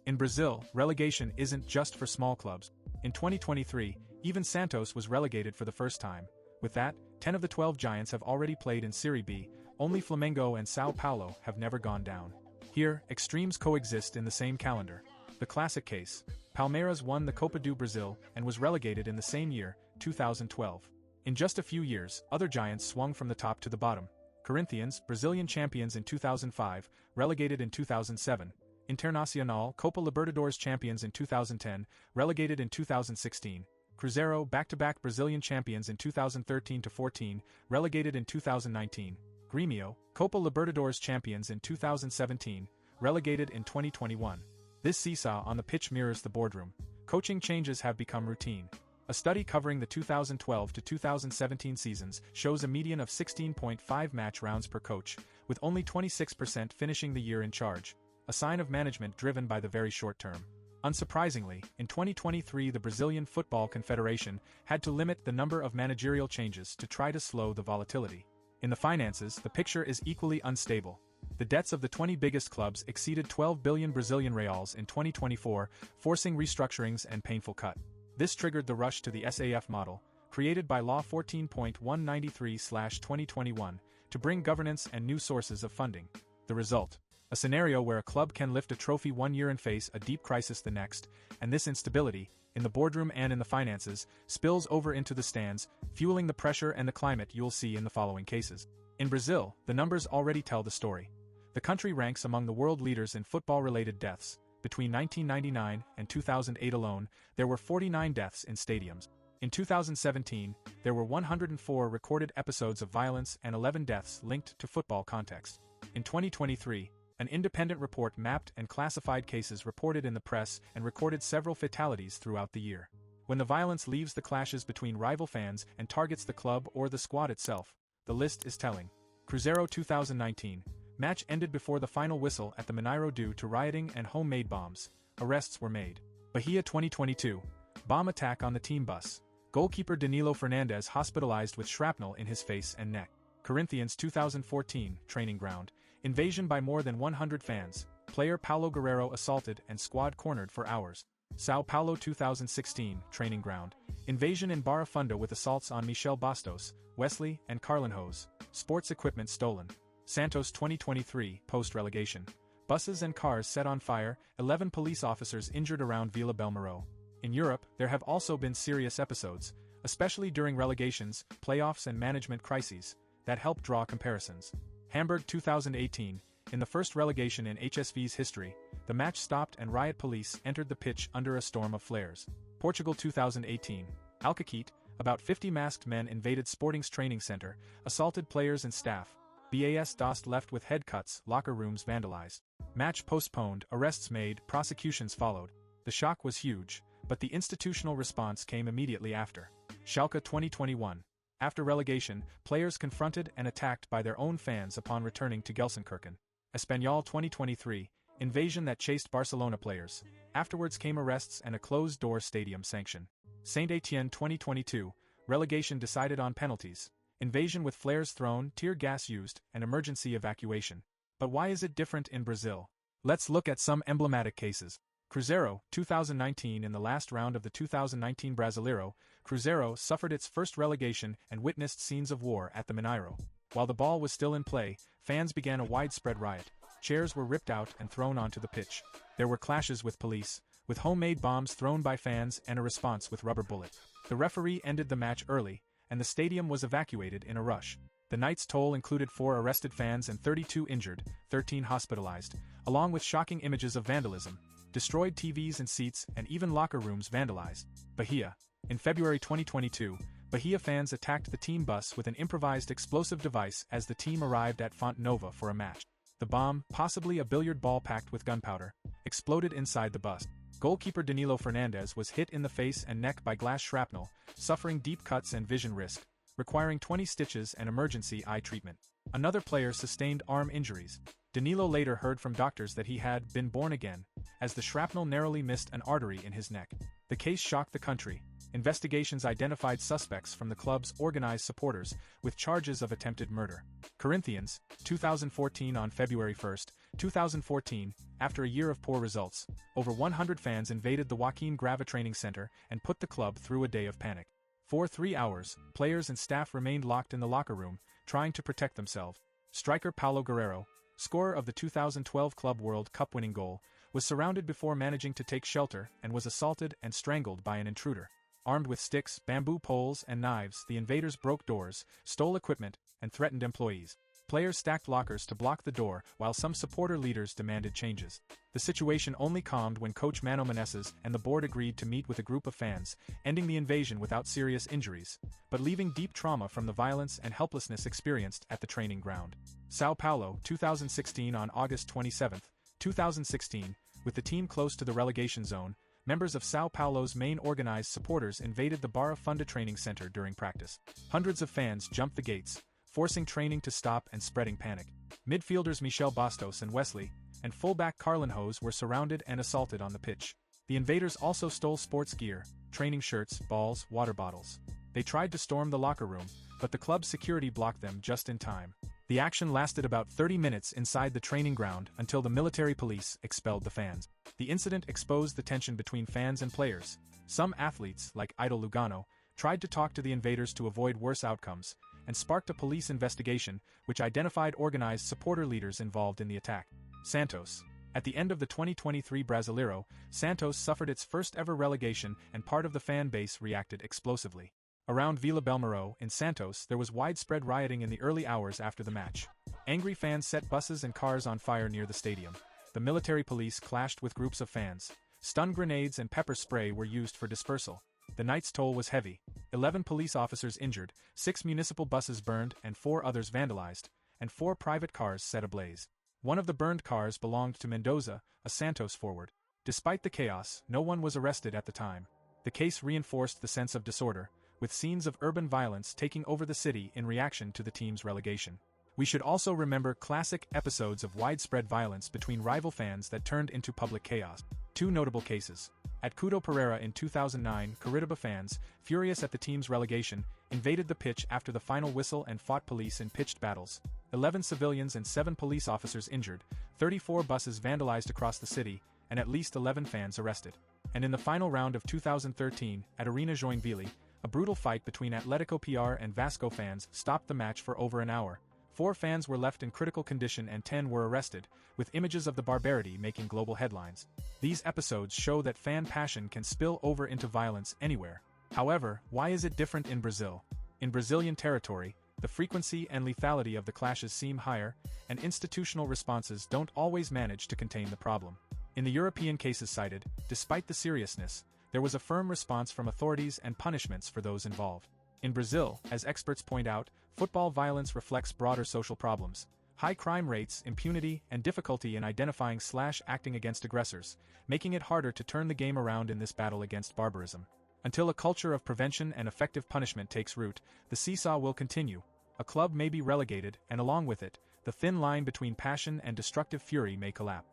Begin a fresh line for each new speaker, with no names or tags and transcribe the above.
In Brazil, relegation isn't just for small clubs. In 2023, even Santos was relegated for the first time. With that, 10 of the 12 giants have already played in Série B, only Flamengo and São Paulo have never gone down. Here, extremes coexist in the same calendar. The classic case: Palmeiras won the Copa do Brasil and was relegated in the same year, 2012. In just a few years, other giants swung from the top to the bottom. Corinthians, Brazilian champions in 2005, relegated in 2007. Internacional, Copa Libertadores champions in 2010, relegated in 2016. Cruzeiro, back-to-back Brazilian champions in 2013-14, relegated in 2019. Grêmio, Copa Libertadores champions in 2017, relegated in 2021. This seesaw on the pitch mirrors the boardroom. Coaching changes have become routine. A study covering the 2012 to 2017 seasons shows a median of 16.5 match rounds per coach, with only 26% finishing the year in charge, a sign of management driven by the very short term. Unsurprisingly, in 2023 the Brazilian Football Confederation had to limit the number of managerial changes to try to slow the volatility. In the finances, the picture is equally unstable. The debts of the 20 biggest clubs exceeded 12 billion Brazilian reals in 2024, forcing restructurings and painful cut. This triggered the rush to the SAF model, created by Law 14.193/2021, to bring governance and new sources of funding. The result: a scenario where a club can lift a trophy one year and face a deep crisis the next, and this instability, in the boardroom and in the finances, spills over into the stands, fueling the pressure and the climate you'll see in the following cases. In Brazil, the numbers already tell the story. The country ranks among the world leaders in football-related deaths. Between 1999 and 2008 alone, there were 49 deaths in stadiums. In 2017, there were 104 recorded episodes of violence and 11 deaths linked to football context. In 2023, an independent report mapped and classified cases reported in the press and recorded several fatalities throughout the year. When the violence leaves the clashes between rival fans and targets the club or the squad itself, the list is telling. Cruzeiro 2019. Match ended before the final whistle at the Mineiro due to rioting and homemade bombs. Arrests were made. Bahia 2022. Bomb attack on the team bus. Goalkeeper Danilo Fernandes hospitalized with shrapnel in his face and neck. Corinthians 2014. Training ground. Invasion by more than 100 fans. Player Paulo Guerrero assaulted and squad cornered for hours. São Paulo 2016. Training ground. Invasion in Barra Funda with assaults on Michel Bastos, Wesley, and Carlinhos. Sports equipment stolen. Santos 2023. Post-relegation. Buses and cars set on fire, 11 police officers injured around Vila Belmiro. In Europe, there have also been serious episodes, especially during relegations, playoffs and management crises, that help draw comparisons. Hamburg 2018. In the first relegation in HSV's history, the match stopped and riot police entered the pitch under a storm of flares. Portugal 2018. Alcaquete, about 50 masked men invaded Sporting's training center, assaulted players and staff. BAS Dost left with head cuts, locker rooms vandalized. Match postponed, arrests made, prosecutions followed. The shock was huge, but the institutional response came immediately after. Schalke 2021. After relegation, players confronted and attacked by their own fans upon returning to Gelsenkirchen. Espanyol 2023. Invasion that chased Barcelona players. Afterwards came arrests and a closed-door stadium sanction. Saint-Étienne 2022. Relegation decided on penalties. Invasion with flares thrown, tear gas used, and emergency evacuation. But why is it different in Brazil? Let's look at some emblematic cases. Cruzeiro, 2019. In the last round of the 2019 Brasileiro, Cruzeiro suffered its first relegation and witnessed scenes of war at the Mineiro. While the ball was still in play, fans began a widespread riot. Chairs were ripped out and thrown onto the pitch. There were clashes with police, with homemade bombs thrown by fans and a response with rubber bullet. The referee ended the match early, and the stadium was evacuated in a rush. The night's toll included 4 arrested fans and 32 injured, 13 hospitalized, along with shocking images of vandalism, destroyed TVs and seats, and even locker rooms vandalized. Bahia. In February 2022, Bahia fans attacked the team bus with an improvised explosive device as the team arrived at Fonte Nova for a match. The bomb, possibly a billiard ball packed with gunpowder, exploded inside the bus. Goalkeeper Danilo Fernandes was hit in the face and neck by glass shrapnel, suffering deep cuts and vision risk, requiring 20 stitches and emergency eye treatment. Another player sustained arm injuries. Danilo later heard from doctors that he had been born again, as the shrapnel narrowly missed an artery in his neck. The case shocked the country. Investigations identified suspects from the club's organized supporters, with charges of attempted murder. Corinthians, 2014. On February 1, 2014, after a year of poor results, over 100 fans invaded the Joaquin Grava training center and put the club through a day of panic. For 3 hours, players and staff remained locked in the locker room, trying to protect themselves. Striker Paulo Guerrero, scorer of the 2012 Club World Cup winning goal, was surrounded before managing to take shelter and was assaulted and strangled by an intruder. Armed with sticks, bamboo poles, and knives, the invaders broke doors, stole equipment, and threatened employees. Players stacked lockers to block the door, while some supporter leaders demanded changes. The situation only calmed when coach Mano Menezes and the board agreed to meet with a group of fans, ending the invasion without serious injuries, but leaving deep trauma from the violence and helplessness experienced at the training ground. São Paulo, 2016. On August 27, 2016, with the team close to the relegation zone, members of São Paulo's main organized supporters invaded the Barra Funda training center during practice. Hundreds of fans jumped the gates, forcing training to stop and spreading panic. Midfielders Michel Bastos and Wesley, and fullback Carlin Hose were surrounded and assaulted on the pitch. The invaders also stole sports gear, training shirts, balls, water bottles. They tried to storm the locker room, but the club's security blocked them just in time. The action lasted about 30 minutes inside the training ground until the military police expelled the fans. The incident exposed the tension between fans and players. Some athletes, like Idol Lugano, tried to talk to the invaders to avoid worse outcomes, and sparked a police investigation which identified organized supporter leaders involved in the attack. Santos. At the end of the 2023 Brasileiro, Santos suffered its first ever relegation and part of the fan base reacted explosively. Around Vila Belmiro, in Santos, there was widespread rioting in the early hours after the match. Angry fans set buses and cars on fire near the stadium. The military police clashed with groups of fans. Stun grenades and pepper spray were used for dispersal. The night's toll was heavy. 11 police officers injured, 6 municipal buses burned and 4 others vandalized, and 4 private cars set ablaze. One of the burned cars belonged to Mendoza, a Santos forward. Despite the chaos, no one was arrested at the time. The case reinforced the sense of disorder, with scenes of urban violence taking over the city in reaction to the team's relegation. We should also remember classic episodes of widespread violence between rival fans that turned into public chaos. 2 notable cases. At Couto Pereira in 2009, Curitiba fans, furious at the team's relegation, invaded the pitch after the final whistle and fought police in pitched battles. 11 civilians and 7 police officers injured, 34 buses vandalized across the city, and at least 11 fans arrested. And in the final round of 2013, at Arena Joinville, a brutal fight between Atletico PR and Vasco fans stopped the match for over an hour. 4 fans were left in critical condition and 10 were arrested, with images of the barbarity making global headlines. These episodes show that fan passion can spill over into violence anywhere. However, why is it different in Brazil? In Brazilian territory, the frequency and lethality of the clashes seem higher, and institutional responses don't always manage to contain the problem. In the European cases cited, despite the seriousness, there was a firm response from authorities and punishments for those involved. In Brazil, as experts point out, football violence reflects broader social problems. High crime rates, impunity, and difficulty in identifying/acting against aggressors, making it harder to turn the game around in this battle against barbarism. Until a culture of prevention and effective punishment takes root, the seesaw will continue. A club may be relegated, and along with it, the thin line between passion and destructive fury may collapse.